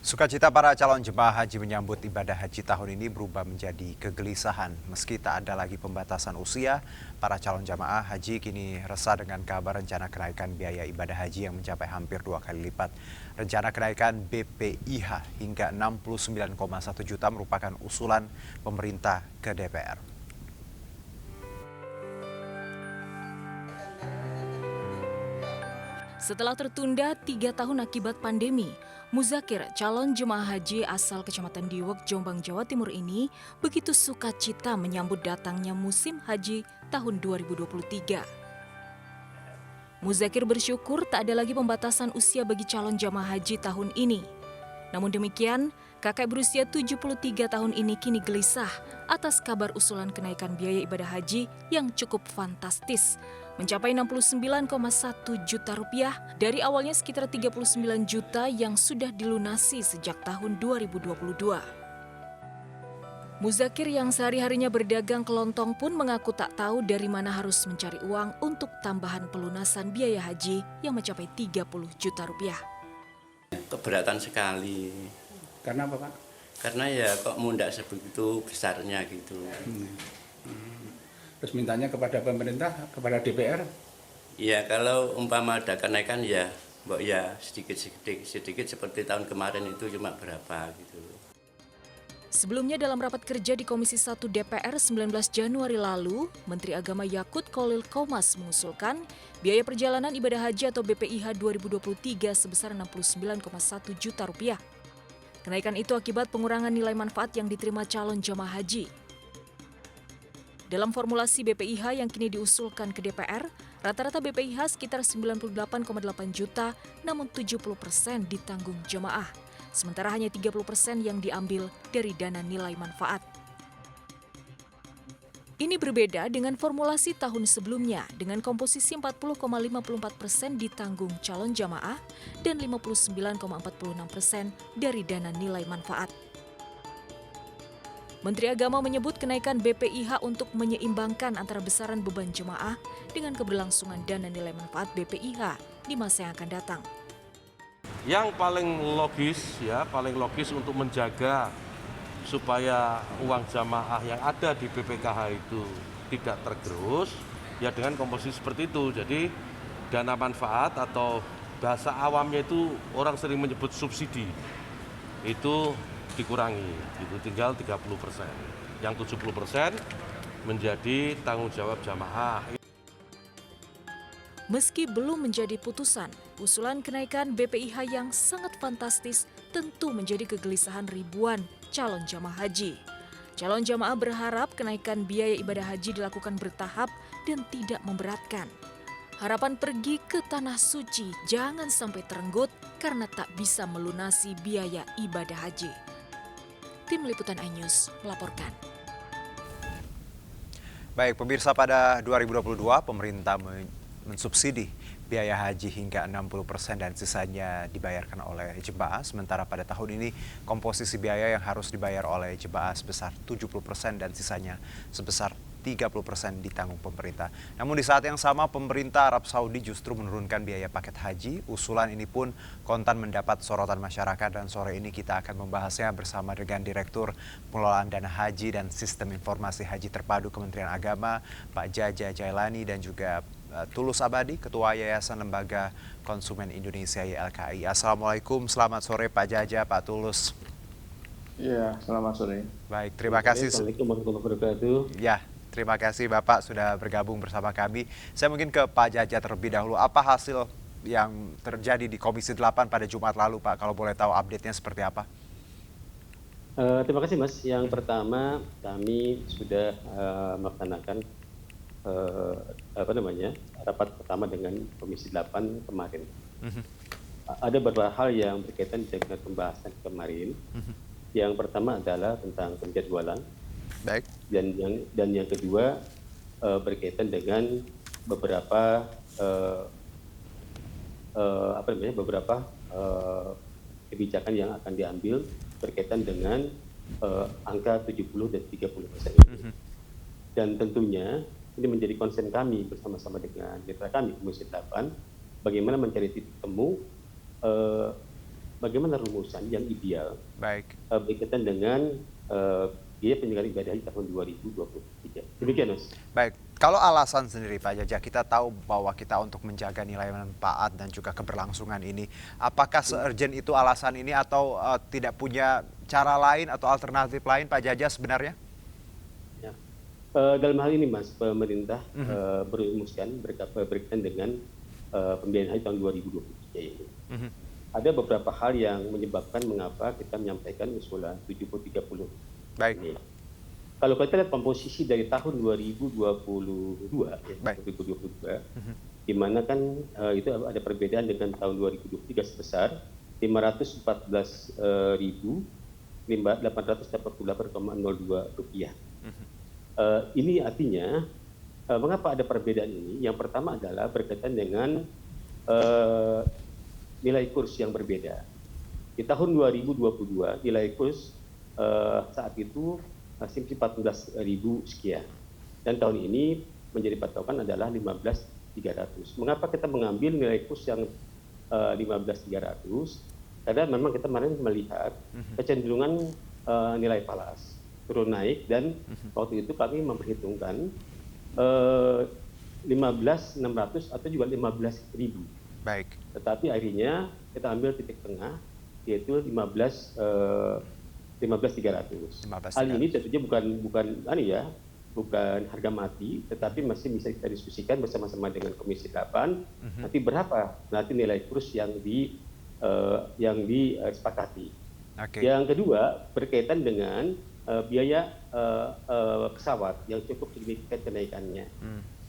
Sukacita para calon jemaah haji menyambut ibadah haji tahun ini berubah menjadi kegelisahan. Meski tak ada lagi pembatasan usia, para calon jemaah haji kini resah dengan kabar rencana kenaikan biaya ibadah haji yang mencapai hampir 2 kali lipat. Rencana kenaikan BPIH hingga 69,1 juta merupakan usulan pemerintah ke DPR. Setelah tertunda 3 tahun akibat pandemi, Muzakir, calon jemaah haji asal Kecamatan Diwek, Jombang, Jawa Timur ini begitu sukacita menyambut datangnya musim haji tahun 2023. Muzakir bersyukur tak ada lagi pembatasan usia bagi calon jemaah haji tahun ini. Namun demikian, kakek berusia 73 tahun ini kini gelisah atas kabar usulan kenaikan biaya ibadah haji yang cukup fantastis, mencapai 69,1 juta rupiah dari awalnya sekitar 39 juta yang sudah dilunasi sejak tahun 2022. Muzakir yang sehari-harinya berdagang kelontong pun mengaku tak tahu dari mana harus mencari uang untuk tambahan pelunasan biaya haji yang mencapai 30 juta rupiah. Keberatan sekali. Karena apa, Pak? Karena ya kok mundak sebegitu besarnya gitu. Terus mintanya kepada pemerintah, kepada DPR? Ya kalau umpama ada kenaikan ya, mbok ya sedikit seperti tahun kemarin itu cuma berapa gitu. Sebelumnya dalam rapat kerja di Komisi 1 DPR 19 Januari lalu, Menteri Agama Yakut Kholil Qomas mengusulkan biaya perjalanan ibadah haji atau BPIH 2023 sebesar 69,1 juta rupiah. Kenaikan itu akibat pengurangan nilai manfaat yang diterima calon jemaah haji. Dalam formulasi BPIH yang kini diusulkan ke DPR, rata-rata BPIH sekitar 98,8 juta, namun 70% ditanggung jemaah. Sementara hanya 30% yang diambil dari dana nilai manfaat. Ini berbeda dengan formulasi tahun sebelumnya dengan komposisi 40,54% ditanggung calon jamaah dan 59,46% dari dana nilai manfaat. Menteri Agama menyebut kenaikan BPIH untuk menyeimbangkan antara besaran beban jemaah dengan keberlangsungan dana nilai manfaat BPIH di masa yang akan datang. Yang paling logis untuk menjaga supaya uang jamaah yang ada di BPKH itu tidak tergerus, ya dengan komposisi seperti itu. Jadi dana manfaat atau bahasa awamnya itu orang sering menyebut subsidi, itu dikurangi, itu tinggal 30%. Yang 70% menjadi tanggung jawab jamaah. Meski belum menjadi putusan, usulan kenaikan BPIH yang sangat fantastis tentu menjadi kegelisahan ribuan calon jamaah haji. Calon jamaah berharap kenaikan biaya ibadah haji dilakukan bertahap dan tidak memberatkan. Harapan pergi ke Tanah Suci jangan sampai terenggut karena tak bisa melunasi biaya ibadah haji. Tim Liputan iNews melaporkan. Baik, pemirsa, pada 2022 pemerintah mensubsidi biaya haji hingga 60% dan sisanya dibayarkan oleh jemaah. Sementara pada tahun ini komposisi biaya yang harus dibayar oleh jemaah sebesar 70% dan sisanya sebesar 30% ditanggung pemerintah. Namun di saat yang sama pemerintah Arab Saudi justru menurunkan biaya paket haji. Usulan ini pun kontan mendapat sorotan masyarakat dan sore ini kita akan membahasnya bersama dengan Direktur Pengelolaan Dana Haji dan Sistem Informasi Haji Terpadu Kementerian Agama, Pak Jaja Jailani, dan juga Tulus Abadi, Ketua Yayasan Lembaga Konsumen Indonesia YLKI. Assalamualaikum, selamat sore Pak Jaja, Pak Tulus. Iya, selamat sore. Baik, terima kasih. Assalamualaikum warahmatullahi wabarakatuh. Ya, terima kasih Bapak sudah bergabung bersama kami. Saya mungkin ke Pak Jaja terlebih dahulu. Apa hasil yang terjadi di Komisi 8 pada Jumat lalu, Pak? Kalau boleh tahu update-nya seperti apa? Terima kasih, Mas. Yang pertama, kami sudah melaksanakan rapat pertama dengan Komisi 8 kemarin. Ada beberapa hal yang berkaitan dengan pembahasan kemarin. Yang pertama adalah tentang penjadwalan. Baik. Dan yang kedua berkaitan dengan beberapa kebijakan yang akan diambil berkaitan dengan angka 70 dan 30% ini. Dan tentunya ini menjadi konsen kami bersama-sama dengan mitra kami Komisi 8, bagaimana mencari titik temu bagaimana rumusan yang ideal Baik. berkaitan dengan biaya penyelenggaraan ibadah haji tahun 2023. Demikian, Mas. Baik, kalau alasan sendiri Pak Jaja, kita tahu bahwa kita untuk menjaga nilai manfaat dan juga keberlangsungan ini, apakah se-urgent itu alasan ini atau tidak punya cara lain atau alternatif lain Pak Jaja sebenarnya? Ya. Dalam hal ini, Mas, pemerintah berumuskan berkaitan dengan pembiayaan haji tahun 2023 ini. Ada beberapa hal yang menyebabkan mengapa kita menyampaikan usulan 70-30. Baik. Ini. Kalau kita lihat komposisi dari tahun 2022, ya, Baik. 2022, di mana kan itu ada perbedaan dengan tahun 2023 sebesar 514.848,02 rupiah. Ini artinya mengapa ada perbedaan ini? Yang pertama adalah berkaitan dengan nilai kurs yang berbeda. Di tahun 2022 nilai kurs saat itu masih 14.000 sekian. Dan tahun ini menjadi patokan adalah 15.300. Mengapa kita mengambil nilai kurs yang 15.300? Karena memang kita kemarin melihat kecenderungan nilai falas turun naik dan waktu itu kami memperhitungkan 15.600 atau juga 15.000. Baik. Tetapi akhirnya kita ambil titik tengah yaitu 15.300. Hal ini tentunya bukan harga mati, tetapi masih bisa kita diskusikan bersama-sama dengan Komisi 8. Nanti berapa nanti nilai kurs yang disepakati. Okay. Yang kedua berkaitan dengan biaya pesawat yang cukup signifikan kenaikannya.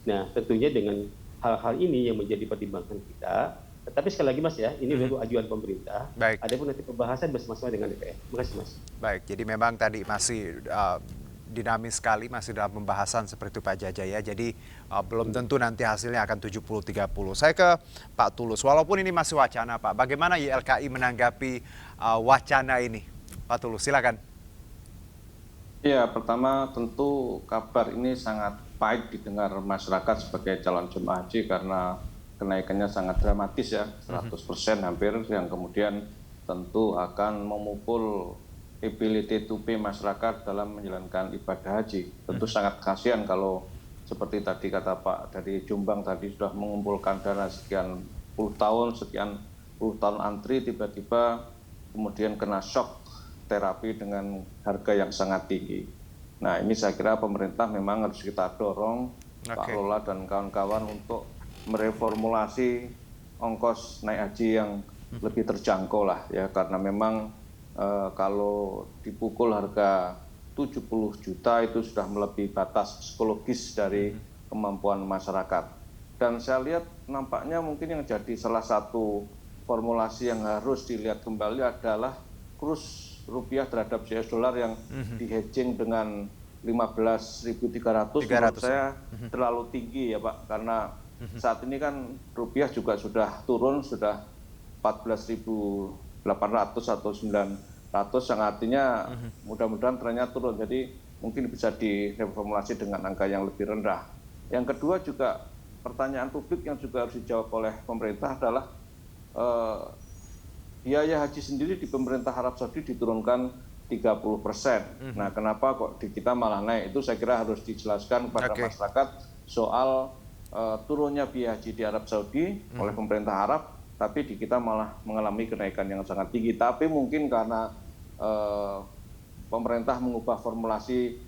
Nah, tentunya dengan hal-hal ini yang menjadi pertimbangan kita. Tetapi sekali lagi, Mas, ya, ini baru ajuan pemerintah. Baik. Ada pun nanti pembahasan bersama-sama dengan DPR. Terima kasih, Mas. Baik, jadi memang tadi masih dinamis sekali, masih dalam pembahasan seperti itu Pak Jaja ya. Jadi belum tentu nanti hasilnya akan 70-30. Saya ke Pak Tulus, walaupun ini masih wacana Pak, bagaimana YLKI menanggapi wacana ini? Pak Tulus, silakan. Ya, pertama tentu kabar ini sangat pahit didengar masyarakat sebagai calon jemaah haji karena kenaikannya sangat dramatis ya, 100% hampir, yang kemudian tentu akan memukul ability to pay masyarakat dalam menjalankan ibadah haji. Tentu sangat kasihan kalau seperti tadi kata Pak dari Jombang tadi sudah mengumpulkan dana sekian puluh tahun antri, tiba-tiba kemudian kena shock terapi dengan harga yang sangat tinggi. Nah, ini saya kira pemerintah memang harus kita dorong, Pak Lola dan kawan-kawan untuk mereformulasi ongkos naik haji yang lebih terjangkau lah ya, karena memang kalau dipukul harga 70 juta itu sudah melebihi batas psikologis dari kemampuan masyarakat. Dan saya lihat nampaknya mungkin yang jadi salah satu formulasi yang harus dilihat kembali adalah kurs rupiah terhadap US dollar yang di-hedging dengan 15.300 menurut saya terlalu tinggi ya Pak, karena saat ini kan rupiah juga sudah turun, sudah 14.800 atau 900, yang artinya mudah-mudahan trennya turun, jadi mungkin bisa direformulasi dengan angka yang lebih rendah. Yang kedua juga pertanyaan publik yang juga harus dijawab oleh pemerintah adalah biaya haji sendiri di pemerintah Arab Saudi diturunkan 30%. Nah, kenapa kok di kita malah naik? Itu saya kira harus dijelaskan kepada masyarakat soal turunnya biaya haji di Arab Saudi oleh pemerintah Arab, tapi di kita malah mengalami kenaikan yang sangat tinggi. Tapi mungkin karena pemerintah mengubah formulasi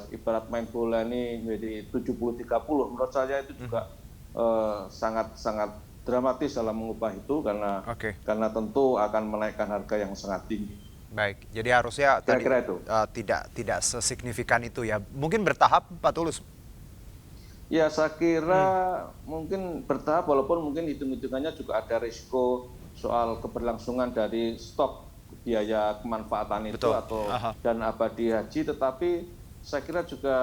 ibarat main bola ini menjadi 70-30, menurut saya itu juga sangat dramatis dalam mengubah itu karena tentu akan menaikkan harga yang sangat tinggi. Baik, jadi harusnya tadi tidak sesignifikan itu ya. Mungkin bertahap, Pak Tulus. Ya, saya kira mungkin bertahap, walaupun mungkin hitung-hitungannya juga ada risiko soal keberlangsungan dari stok biaya kemanfaatan itu atau dana abadi haji, tetapi saya kira juga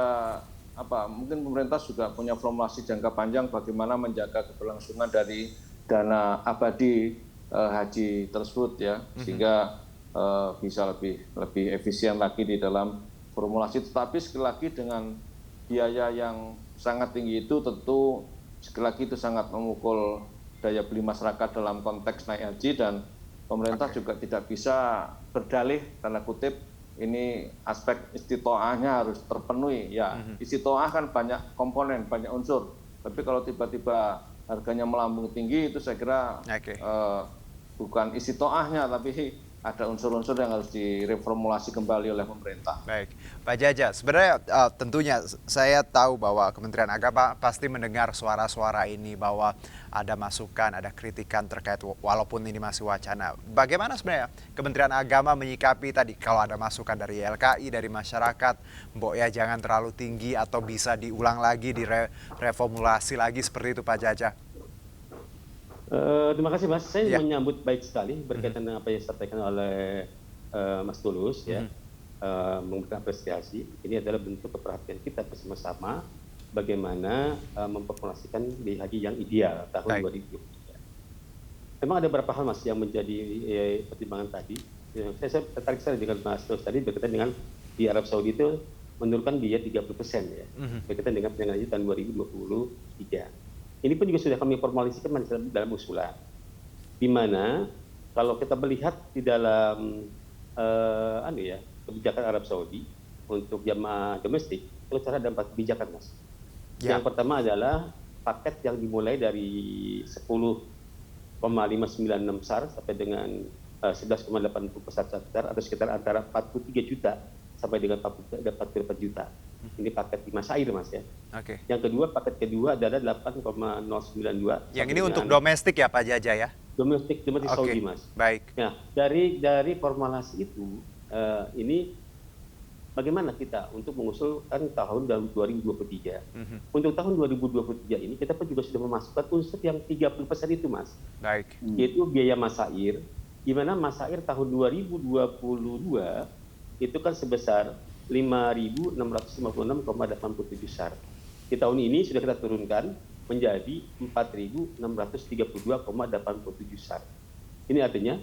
mungkin pemerintah juga punya formulasi jangka panjang bagaimana menjaga keberlangsungan dari dana abadi haji tersebut ya, sehingga bisa lebih efisien lagi di dalam formulasi. Tetapi sekali lagi dengan biaya yang sangat tinggi itu tentu sekali lagi itu sangat memukul daya beli masyarakat dalam konteks naik haji, dan pemerintah juga tidak bisa berdalih tanda kutip ini aspek istitoahnya harus terpenuhi. Ya, istitoah kan banyak komponen, banyak unsur. Tapi kalau tiba-tiba harganya melambung tinggi itu saya kira bukan istitoahnya tapi ada unsur-unsur yang harus direformulasi kembali oleh pemerintah. Baik, Pak Jaja, sebenarnya tentunya saya tahu bahwa Kementerian Agama pasti mendengar suara-suara ini bahwa ada masukan, ada kritikan terkait walaupun ini masih wacana. Bagaimana sebenarnya Kementerian Agama menyikapi tadi kalau ada masukan dari YLKI, dari masyarakat, mbok ya jangan terlalu tinggi atau bisa diulang lagi, direformulasi lagi seperti itu Pak Jaja? Terima kasih Mas, saya menyambut baik sekali berkaitan dengan apa yang disampaikan oleh Mas Tulus ya, memberikan apresiasi. Ini adalah bentuk keperhatian kita bersama-sama bagaimana memformulasikan biaya haji yang ideal tahun 2023. Memang ada beberapa hal Mas yang menjadi pertimbangan tadi. Saya tertarik sekali dengan Mas Tulus tadi berkaitan dengan di Arab Saudi itu menurunkan biaya 30% ya, berkaitan dengan penyelenggaraan haji tahun 2023. Ini pun juga sudah kami formalisasikan dalam usulan, di mana kalau kita melihat di dalam kebijakan Arab Saudi untuk jamaah domestik, itu ada 4 kebijakan Mas. Yang pertama adalah paket yang dimulai dari 10,596 SAR sampai dengan 11,80 SAR atau sekitar antara 43 juta sampai dengan 44 juta. Ini paket di Masair Mas ya. Oke. Yang kedua, paket kedua adalah 8,092. Yang ini untuk domestik ya Pak Jaja ya? Domestik Saudi Mas. Baik. Nah, dari formulasi itu, ini bagaimana kita untuk mengusulkan tahun 2023. Untuk tahun 2023 ini kita pun juga sudah memasukkan unsur yang 30% itu Mas. Baik. Yaitu biaya Masair, di mana Masair tahun 2022 itu kan sebesar 5.656,87 SAR. Di tahun ini sudah kita turunkan menjadi 4.632,87 SAR. Ini artinya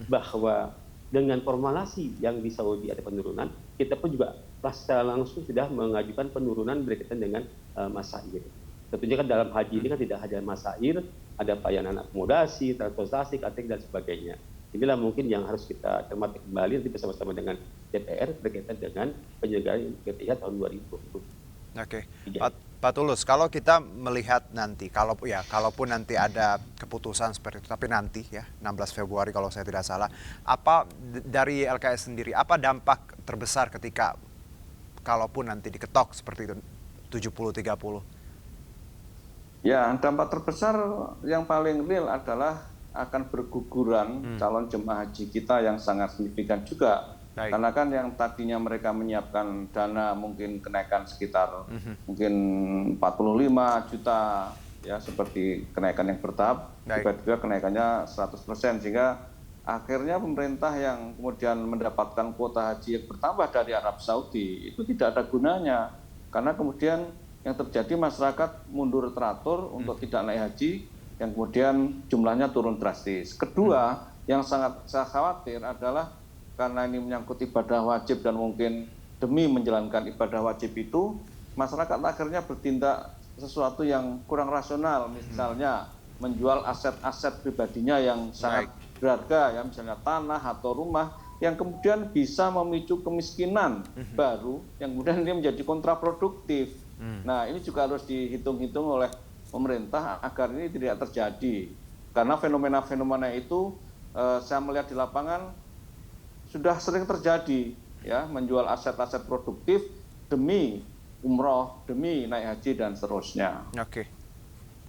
bahwa dengan formulasi yang di Saudi ada penurunan, kita pun juga secara langsung sudah mengajukan penurunan berkaitan dengan Masair. Tentunya kan dalam haji ini kan tidak hanya Masair, ada pelayanan akomodasi, transportasi, catering dan sebagainya. Inilah mungkin yang harus kita cermati kembali nanti bersama-sama dengan DPR berkaitan dengan penyelenggaraan BPIH tahun 2020. Oke, Pak Tulus, kalau kita melihat nanti, kalaupun nanti ada keputusan seperti itu, tapi nanti ya 16 Februari kalau saya tidak salah, apa dari LKS sendiri, apa dampak terbesar ketika kalaupun nanti diketok seperti itu 70-30? Ya, dampak terbesar yang paling real adalah akan berguguran calon jemaah haji kita yang sangat signifikan juga. Baik. Karena kan yang tadinya mereka menyiapkan dana mungkin kenaikan sekitar mungkin 45 juta ya seperti kenaikan yang bertahap, tiba-tiba kenaikannya 100%, sehingga akhirnya pemerintah yang kemudian mendapatkan kuota haji yang bertambah dari Arab Saudi itu tidak ada gunanya, karena kemudian yang terjadi masyarakat mundur teratur untuk tidak naik haji, yang kemudian jumlahnya turun drastis. Kedua, yang sangat saya khawatir adalah karena ini menyangkut ibadah wajib dan mungkin demi menjalankan ibadah wajib itu, masyarakat akhirnya bertindak sesuatu yang kurang rasional, misalnya menjual aset-aset pribadinya yang sangat berharga, ya misalnya tanah atau rumah, yang kemudian bisa memicu kemiskinan baru, yang kemudian ini menjadi kontraproduktif. Nah, ini juga harus dihitung-hitung oleh pemerintah agar ini tidak terjadi, karena fenomena-fenomena itu saya melihat di lapangan sudah sering terjadi, ya, menjual aset-aset produktif demi umroh, demi naik haji dan seterusnya. Oke,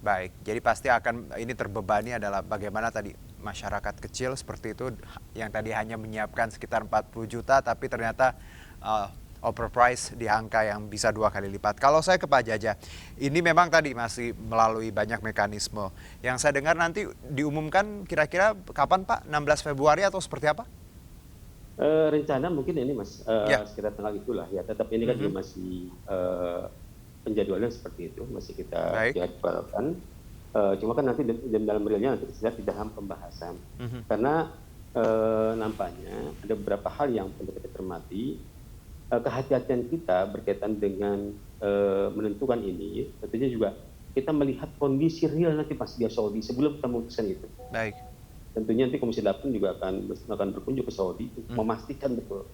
baik. Jadi pasti akan ini terbebani adalah bagaimana tadi masyarakat kecil seperti itu yang tadi hanya menyiapkan sekitar 40 juta, tapi ternyata overprice di angka yang bisa 2 kali lipat. Kalau saya ke Pak Jaja, ini memang tadi masih melalui banyak mekanisme. Yang saya dengar nanti diumumkan kira-kira kapan Pak? 16 Februari atau seperti apa? Rencana mungkin ini Mas, sekitar tanggal itulah ya. Tetap ini kan juga masih penjadwalan seperti itu, masih kita jadwalkan. Cuma kan nanti dalam realnya nanti kita di dalam pembahasan. Karena nampaknya ada beberapa hal yang perlu kita cermati. Kehati-hatian kita berkaitan dengan menentukan ini, tentunya juga kita melihat kondisi real nanti pas di Saudi sebelum kita memutuskan itu. Baik. tentunya nanti Komisi 8 juga akan berkunjung ke Saudi untuk memastikan betul.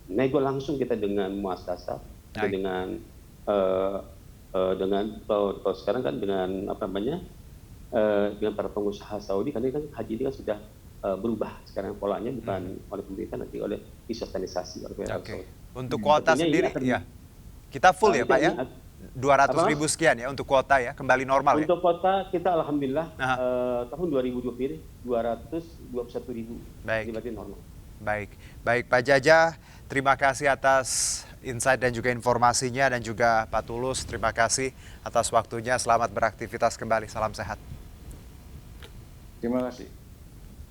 Nego langsung kita dengan muasasah, dengan kalau sekarang kan dengan dengan para pengusaha Saudi, karena kan haji ini kan sudah berubah sekarang polanya, bukan oleh pemerintah, nanti oleh disorganisasi oleh Saudi. Untuk kuota sendiri ya kita full ya Pak ya, 200.000 sekian ya untuk kuota ya, kembali normal ya. Untuk kuota kita alhamdulillah tahun 2020 ini 221.000. Baik. Berarti normal. Baik Pak Jaja, terima kasih atas insight dan juga informasinya, dan juga Pak Tulus, terima kasih atas waktunya. Selamat beraktivitas kembali, salam sehat. Terima kasih.